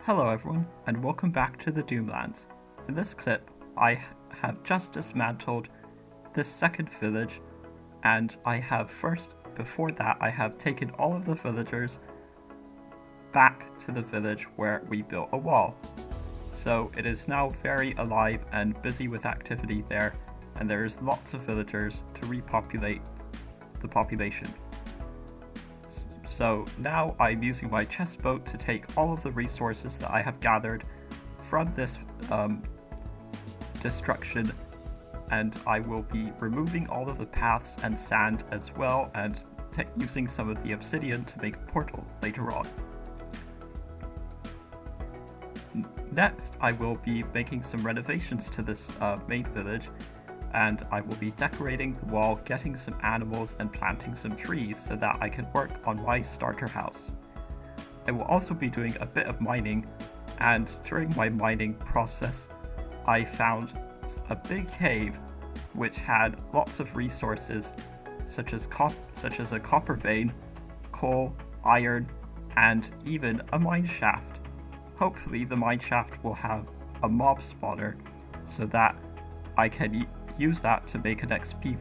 Hello everyone, and welcome back to the Doomlands. In this clip, I have just dismantled this second village, and before that, I have taken all of the villagers back to the village where we built a wall. So it is now very alive and busy with activity there, and there's lots of villagers to repopulate the population. So now I'm using my chest boat to take all of the resources that I have gathered from this destruction, and I will be removing all of the paths and sand as well, and using some of the obsidian to make a portal later on. Next, I will be making some renovations to this main village, and I will be decorating the wall, getting some animals, and planting some trees so that I can work on my starter house. I will also be doing a bit of mining, and during my mining process, I found a big cave which had lots of resources such as a copper vein, coal, iron, and even a mine shaft. Hopefully the mine shaft will have a mob spawner so that I can use that to make an XP.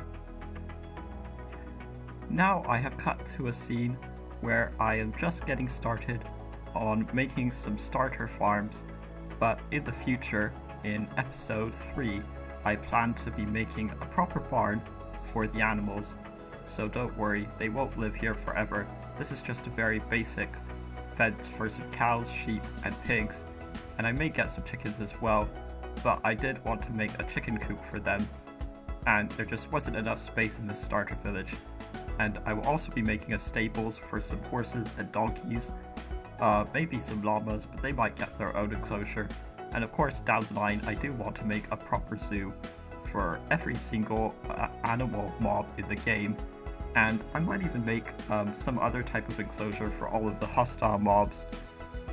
Now I have cut to a scene where I am just getting started on making some starter farms, but in the future, in episode 3, I plan to be making a proper barn for the animals, so don't worry, they won't live here forever. This is just a very basic fence for some cows, sheep, and pigs, and I may get some chickens as well, but I did want to make a chicken coop for them, and there just wasn't enough space in this starter village. And I will also be making a stables for some horses and donkeys, maybe some llamas, but they might get their own enclosure. And of course, down the line, I do want to make a proper zoo for every single animal mob in the game, and I might even make some other type of enclosure for all of the hostile mobs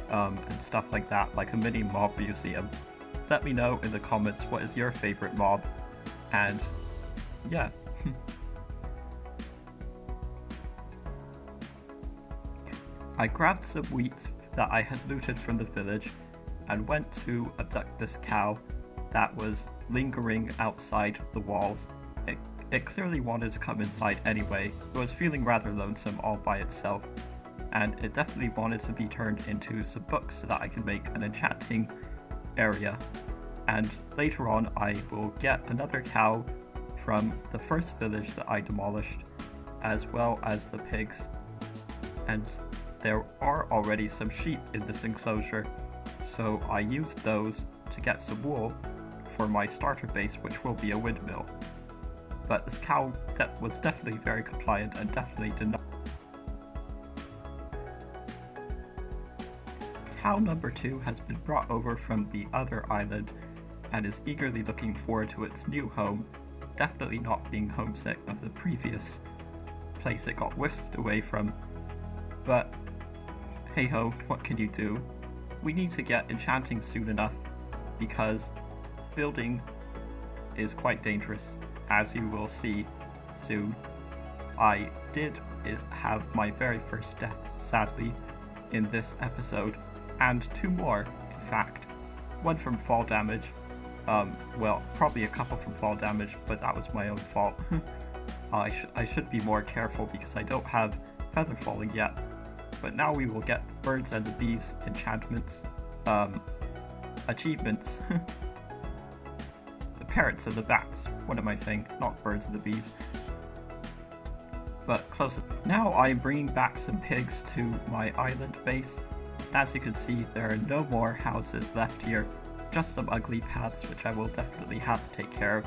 and stuff like that, like a mini mob museum. Let me know in the comments what is your favorite mob, and yeah. I grabbed some wheat that I had looted from the village and went to abduct this cow that was lingering outside the walls. It clearly wanted to come inside anyway. It was feeling rather lonesome all by itself, and it definitely wanted to be turned into some books so that I can make an enchanting area. And later on, I will get another cow from the first village that I demolished, as well as the pigs. And there are already some sheep in this enclosure, so I used those to get some wool for my starter base, which will be a windmill. But this cow was definitely very compliant and definitely did not. Cow number 2 has been brought over from the other island and is eagerly looking forward to its new home, definitely not being homesick of the previous place it got whisked away from. But hey ho, what can you do? We need to get enchanting soon enough, because building is quite dangerous, as you will see soon. I did have my very first death, sadly, in this episode, and 2 more, in fact. One from fall damage, well, probably a couple from fall damage, but that was my own fault. I should be more careful because I don't have feather falling yet. But now we will get the birds and the bees enchantments, achievements. The parrots and the bats. What am I saying? Not birds and the bees. But close. Now I am bringing back some pigs to my island base. As you can see, there are no more houses left here, just some ugly paths which I will definitely have to take care of.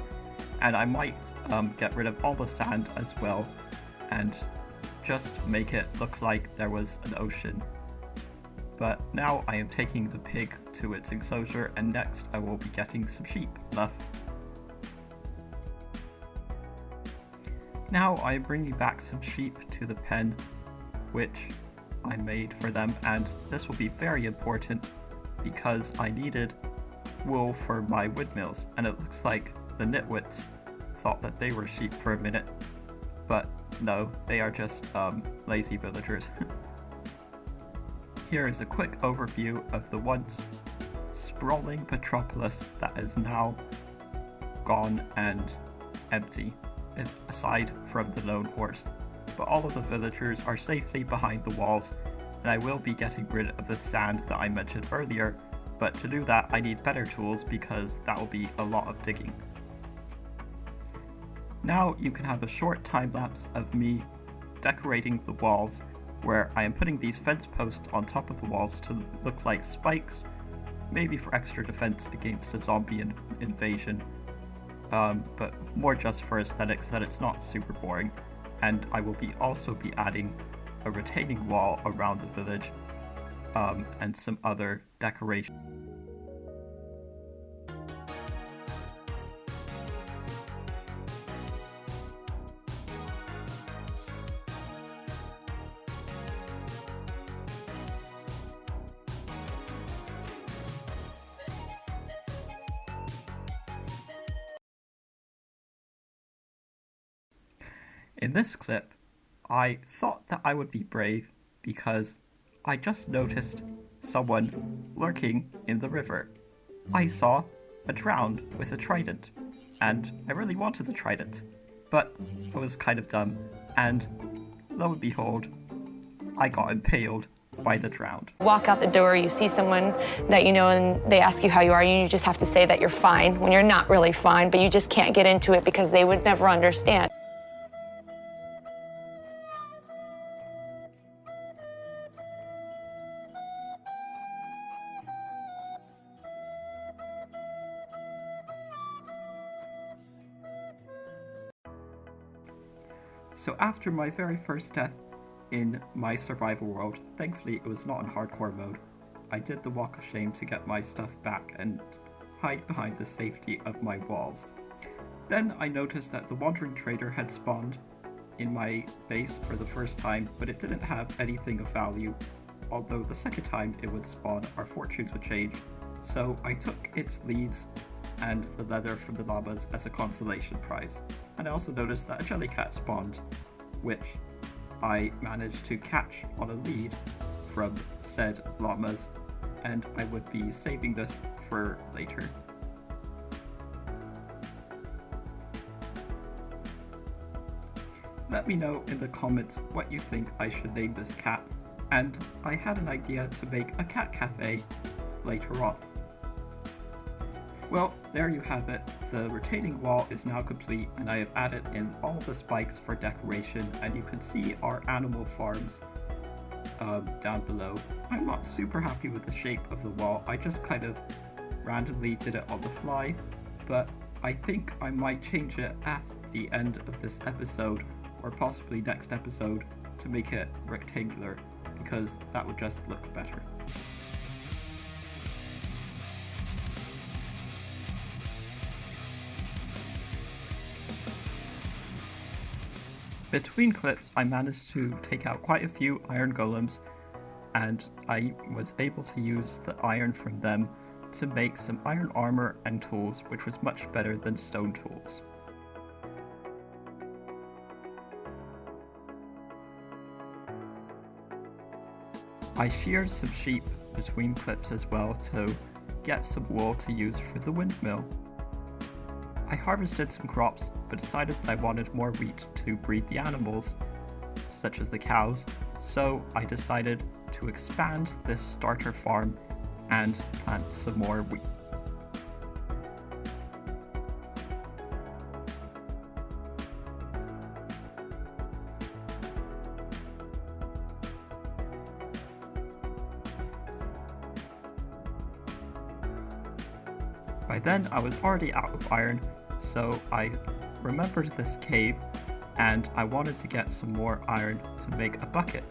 And I might get rid of all the sand as well, and just make it look like there was an ocean. But now I am taking the pig to its enclosure, and next I will be getting some sheep enough. Now I am bringing back some sheep to the pen, which I made for them, and this will be very important because I needed wool for my windmills, and it looks like the nitwits thought that they were sheep for a minute, but no, they are just lazy villagers. here is a quick overview of the once sprawling metropolis that is now gone and empty, aside from the lone horse. But all of the villagers are safely behind the walls, and I will be getting rid of the sand that I mentioned earlier, but to do that I need better tools because that will be a lot of digging. Now you can have a short time lapse of me decorating the walls, where I am putting these fence posts on top of the walls to look like spikes, maybe for extra defense against a zombie invasion, but more just for aesthetics, that it's not super boring. And I will also be adding a retaining wall around the village, and some other decoration. In this clip, I thought that I would be brave because I just noticed someone lurking in the river. I saw a drowned with a trident, and I really wanted the trident, but I was kind of dumb, and lo and behold, I got impaled by the drowned. Walk out the door, you see someone that you know, and they ask you how you are, and you just have to say that you're fine when you're not really fine, but you just can't get into it because they would never understand. So after my very first death in my survival world, thankfully it was not in hardcore mode, I did the walk of shame to get my stuff back and hide behind the safety of my walls. Then I noticed that the wandering trader had spawned in my base for the first time, but it didn't have anything of value, although the second time it would spawn, our fortunes would change. So I took its leads and the leather from the llamas as a consolation prize. And I also noticed that a jellycat spawned, which I managed to catch on a lead from said llamas, and I would be saving this for later. Let me know in the comments what you think I should name this cat, and I had an idea to make a cat cafe later on. Well, there you have it. The retaining wall is now complete, and I have added in all the spikes for decoration, and you can see our animal farms down below. I'm not super happy with the shape of the wall. I just kind of randomly did it on the fly, but I think I might change it at the end of this episode, or possibly next episode, to make it rectangular, because that would just look better. Between clips, I managed to take out quite a few iron golems, and I was able to use the iron from them to make some iron armor and tools, which was much better than stone tools. I sheared some sheep between clips as well to get some wool to use for the windmill. I harvested some crops, but decided that I wanted more wheat to breed the animals, such as the cows, so I decided to expand this starter farm and plant some more wheat. By then I was already out of iron, so I remembered this cave and I wanted to get some more iron to make a bucket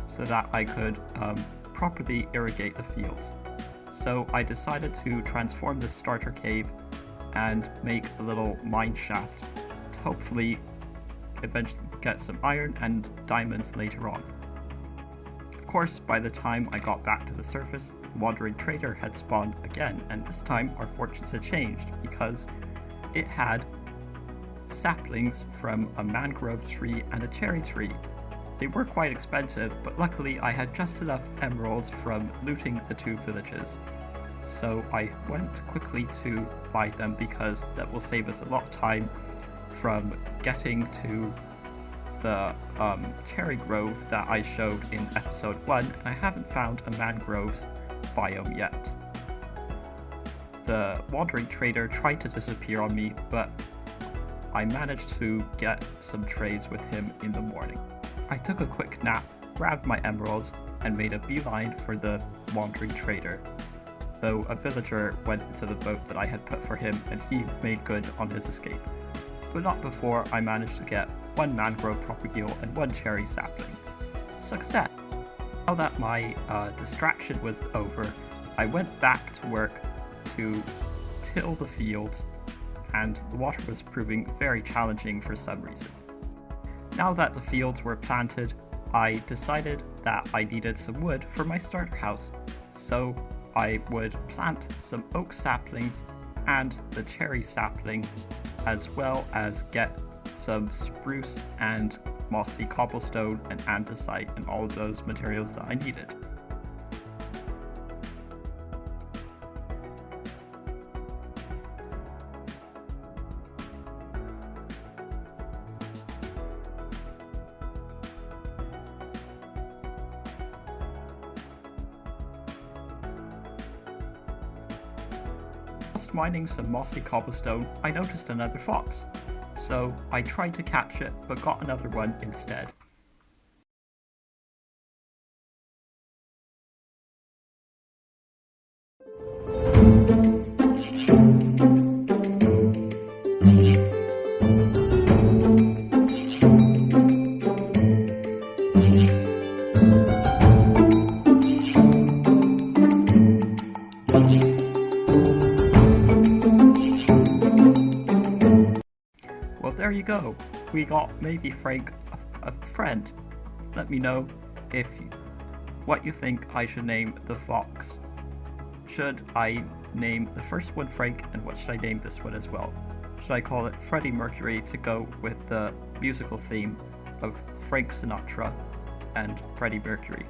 so that I could properly irrigate the fields. So I decided to transform this starter cave and make a little mine shaft to hopefully eventually get some iron and diamonds later on. Of course, by the time I got back to the surface, the wandering trader had spawned again, and this time our fortunes had changed because it had saplings from a mangrove tree and a cherry tree, They were quite expensive, but luckily I had just enough emeralds from looting the 2 villages. So I went quickly to buy them because that will save us a lot of time from getting to the cherry grove that I showed in episode 1, and I haven't found a mangroves biome yet. The wandering trader tried to disappear on me, but I managed to get some trades with him in the morning. I took a quick nap, grabbed my emeralds, and made a beeline for the wandering trader, though a villager went into the boat that I had put for him and he made good on his escape. But not before I managed to get 1 mangrove propagule and 1 cherry sapling. Success! Now that my distraction was over, I went back to work to till the fields, and the water was proving very challenging for some reason. Now that the fields were planted, I decided that I needed some wood for my starter house, so I would plant some oak saplings and the cherry sapling, as well as get some spruce and mossy cobblestone and andesite and all of those materials that I needed. Whilst mining some mossy cobblestone, I noticed another fox, so I tried to catch it but got another one instead. Well, there you go. We got maybe Frank a friend. Let me know what you think I should name the fox. Should I name the first one Frank, and what should I name this one as well? Should I call it Freddie Mercury to go with the musical theme of Frank Sinatra and Freddie Mercury?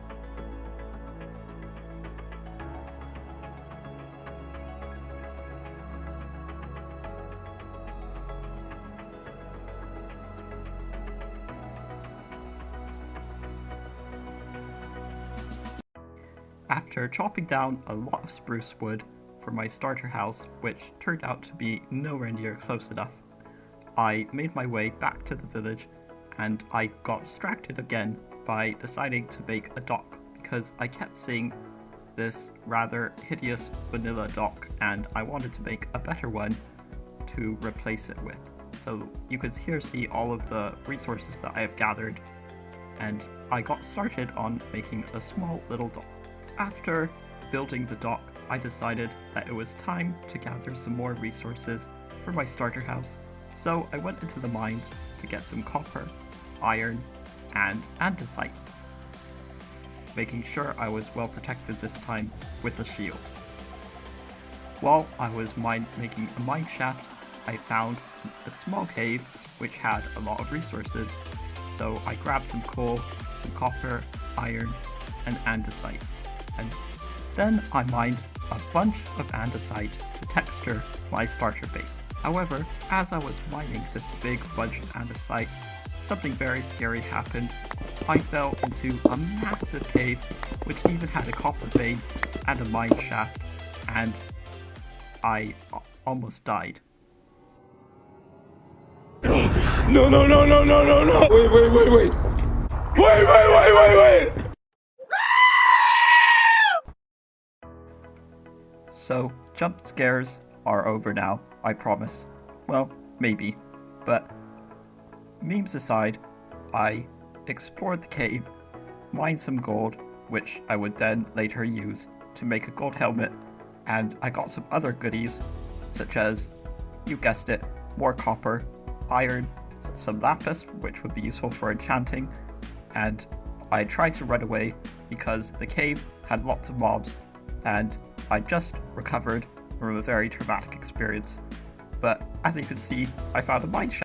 After chopping down a lot of spruce wood for my starter house, which turned out to be nowhere near close enough, I made my way back to the village, and I got distracted again by deciding to make a dock because I kept seeing this rather hideous vanilla dock and I wanted to make a better one to replace it with. So you could here see all of the resources that I have gathered, and I got started on making a small little dock. After building the dock, I decided that it was time to gather some more resources for my starter house, so I went into the mines to get some copper, iron, and andesite, making sure I was well protected this time with a shield. While I was making a mine shaft, I found a small cave which had a lot of resources, so I grabbed some coal, some copper, iron, and andesite. And then I mined a bunch of andesite to texture my starter bait. However, as I was mining this big bunch of andesite, something very scary happened. I fell into a massive cave which even had a copper vein and a mine shaft, and I almost died. No, no, no, no, no, no, no! Wait! Wait! So, jump scares are over now, I promise. Well, maybe. But, memes aside, I explored the cave, mined some gold, which I would then later use to make a gold helmet, and I got some other goodies, such as, you guessed it, more copper, iron, some lapis, which would be useful for enchanting, and I tried to run away because the cave had lots of mobs, and I just recovered from a very traumatic experience. But as you can see, I found a mine shaft.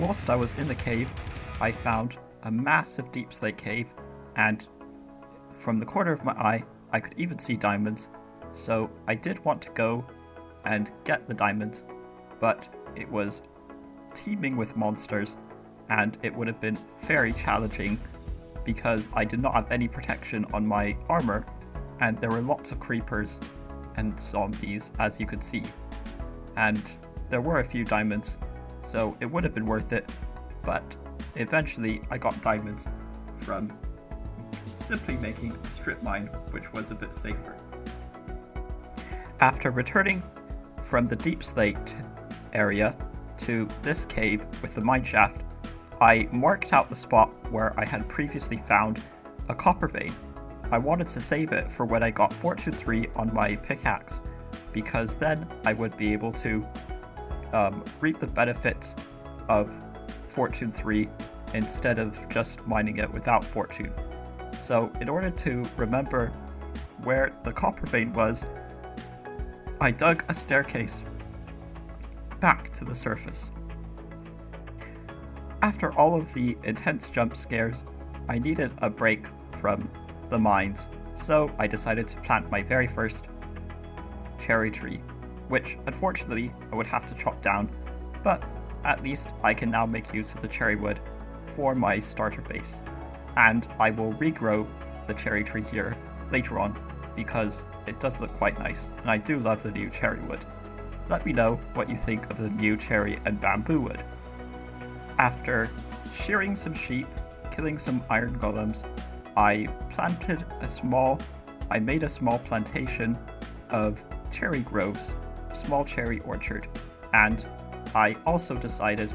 whilst I was in the cave, I found a massive deep slate cave, and from the corner of my eye, I could even see diamonds, so I did want to go and get the diamonds, but it was teeming with monsters, and it would have been very challenging because I did not have any protection on my armor, and there were lots of creepers and zombies, as you could see. And there were a few diamonds, so it would have been worth it, but eventually I got diamonds from simply making a strip mine, which was a bit safer. After returning from the deep slate area to this cave with the mine shaft, I marked out the spot where I had previously found a copper vein. I wanted to save it for when I got Fortune 3 on my pickaxe, because then I would be able to reap the benefits of Fortune 3 instead of just mining it without Fortune. So in order to remember where the copper vein was, I dug a staircase back to the surface. After all of the intense jump scares, I needed a break from the mines, so I decided to plant my very first cherry tree, which unfortunately I would have to chop down, but at least I can now make use of the cherry wood for my starter base. And I will regrow the cherry tree here later on because it does look quite nice, and I do love the new cherry wood. Let me know what you think of the new cherry and bamboo wood. After shearing some sheep, killing some iron golems, I made a small plantation of cherry groves, a small cherry orchard, and I also decided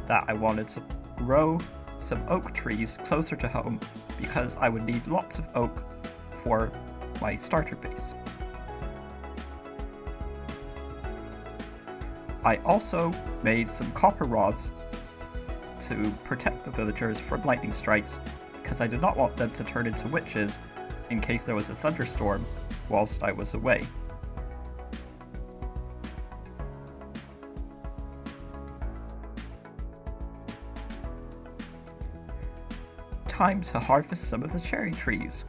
that I wanted to grow some oak trees closer to home because I would need lots of oak for my starter base. I also made some copper rods to protect the villagers from lightning strikes because I did not want them to turn into witches in case there was a thunderstorm whilst I was away. Time to harvest some of the cherry trees.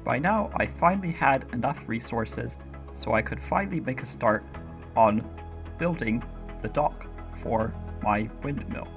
By now, I finally had enough resources so I could finally make a start on building the dock for my windmill.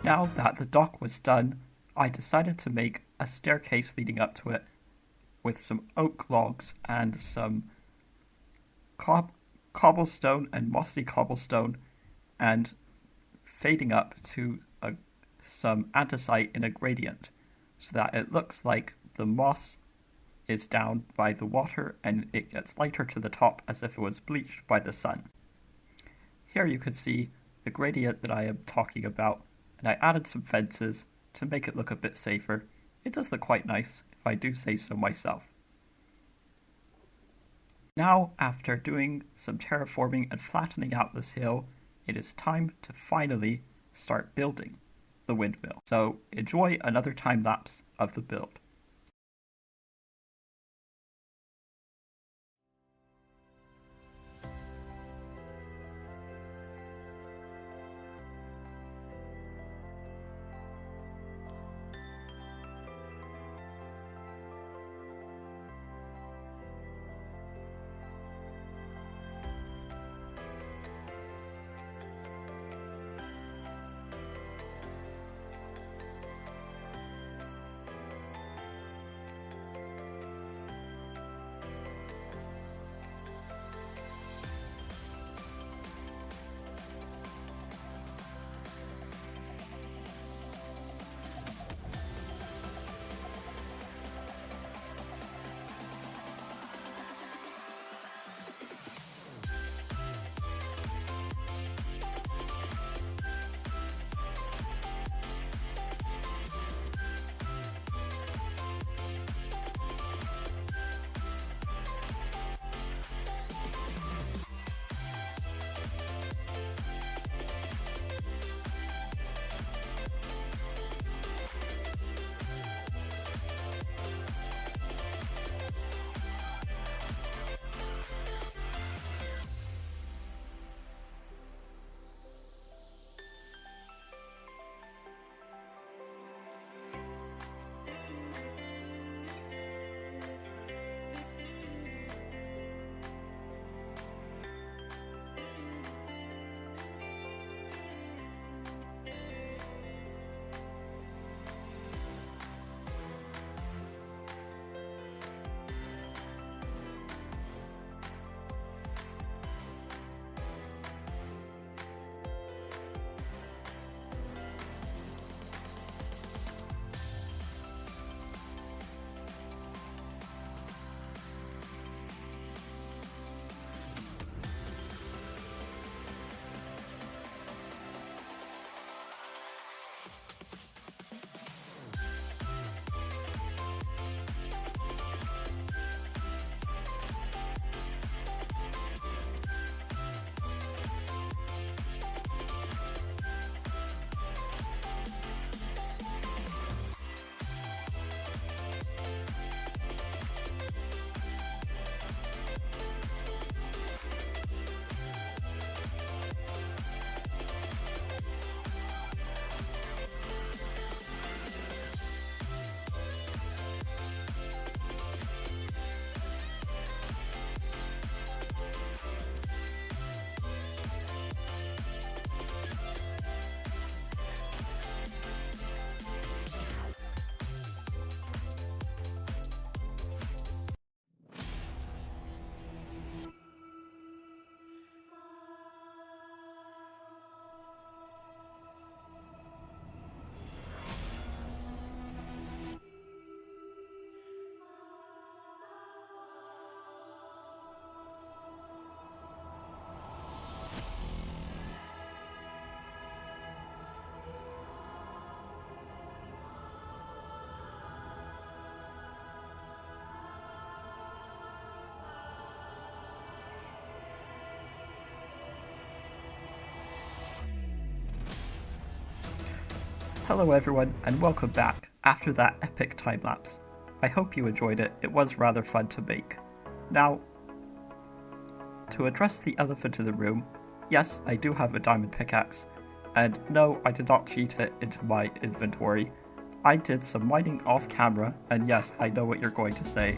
Now that the dock was done, I decided to make a staircase leading up to it with some oak logs and some cobblestone and mossy cobblestone, and fading up to some andesite in a gradient so that it looks like the moss is down by the water and it gets lighter to the top as if it was bleached by the sun. Here you can see the gradient that I am talking about, and I added some fences to make it look a bit safer. It does look quite nice, if I do say so myself. Now, after doing some terraforming and flattening out this hill, it is time to finally start building the windmill. So enjoy another time lapse of the build. Hello everyone, and welcome back after that epic time-lapse. I hope you enjoyed it. It was rather fun to make. Now, to address the elephant in the room, yes, I do have a diamond pickaxe, and no, I did not cheat it into my inventory. I did some mining off camera, and yes, I know what you're going to say,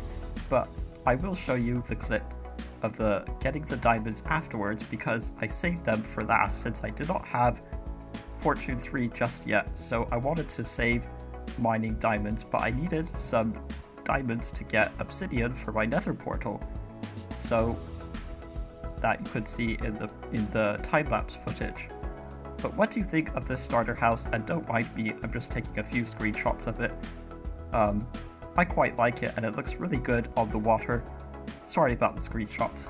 but I will show you the clip of getting the diamonds afterwards because I saved them for last since I did not have Fortune 3 just yet, so I wanted to save mining diamonds, but I needed some diamonds to get obsidian for my nether portal. So that you could see in the time-lapse footage. But what do you think of this starter house? And don't mind me, I'm just taking a few screenshots of it. I quite like it, and it looks really good on the water. Sorry about the screenshots.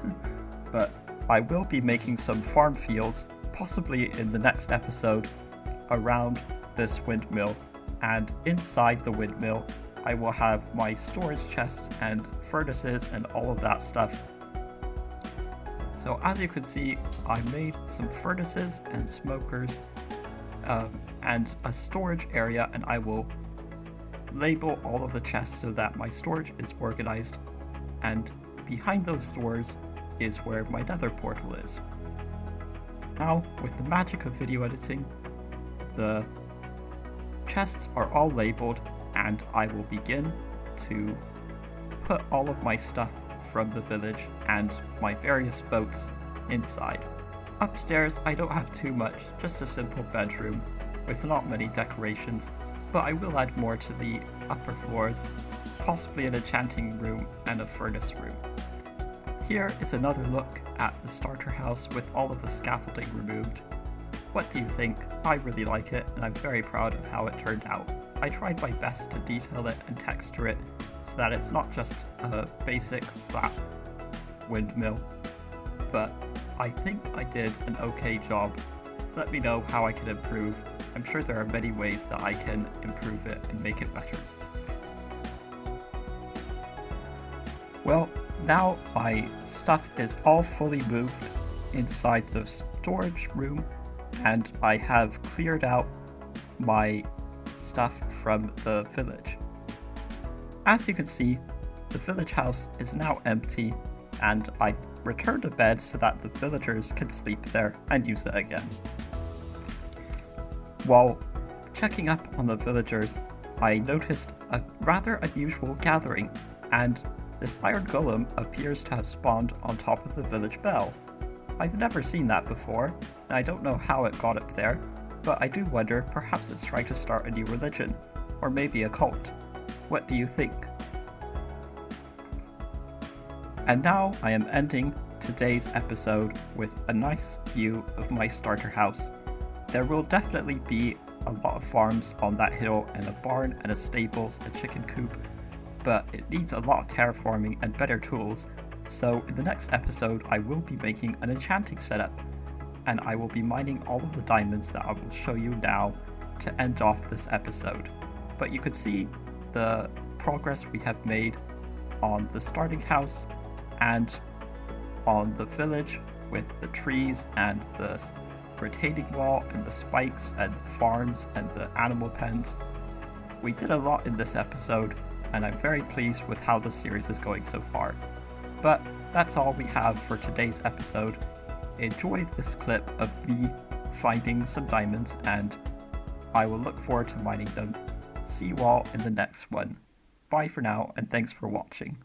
But I will be making some farm fields, possibly in the next episode, around this windmill. And inside the windmill, I will have my storage chests and furnaces and all of that stuff. So as you can see, I made some furnaces and smokers and a storage area, and I will label all of the chests so that my storage is organized, and behind those doors is where my nether portal is. Now, with the magic of video editing, the chests are all labeled, and I will begin to put all of my stuff from the village and my various boats inside. Upstairs, I don't have too much, just a simple bedroom with not many decorations, but I will add more to the upper floors, possibly an enchanting room and a furnace room. Here is another look at the starter house with all of the scaffolding removed. What do you think? I really like it, and I'm very proud of how it turned out. I tried my best to detail it and texture it so that it's not just a basic flat windmill, but I think I did an okay job. Let me know how I can improve. I'm sure there are many ways that I can improve it and make it better. Well, now my stuff is all fully moved inside the storage room, and I have cleared out my stuff from the village. As you can see, the village house is now empty, and I returned a bed so that the villagers can sleep there and use it again. While checking up on the villagers, I noticed a rather unusual gathering, and this iron golem appears to have spawned on top of the village bell. I've never seen that before, and I don't know how it got up there, but I do wonder, perhaps it's trying to start a new religion, or maybe a cult. What do you think? And now I am ending today's episode with a nice view of my starter house. There will definitely be a lot of farms on that hill, and a barn and a stables, a chicken coop, but it needs a lot of terraforming and better tools. So in the next episode, I will be making an enchanting setup, and I will be mining all of the diamonds that I will show you now to end off this episode. But you could see the progress we have made on the starting house and on the village with the trees and the retaining wall and the spikes and the farms and the animal pens. We did a lot in this episode, and I'm very pleased with how the series is going so far. But that's all we have for today's episode. Enjoy this clip of me finding some diamonds, and I will look forward to mining them. See you all in the next one. Bye for now, and thanks for watching.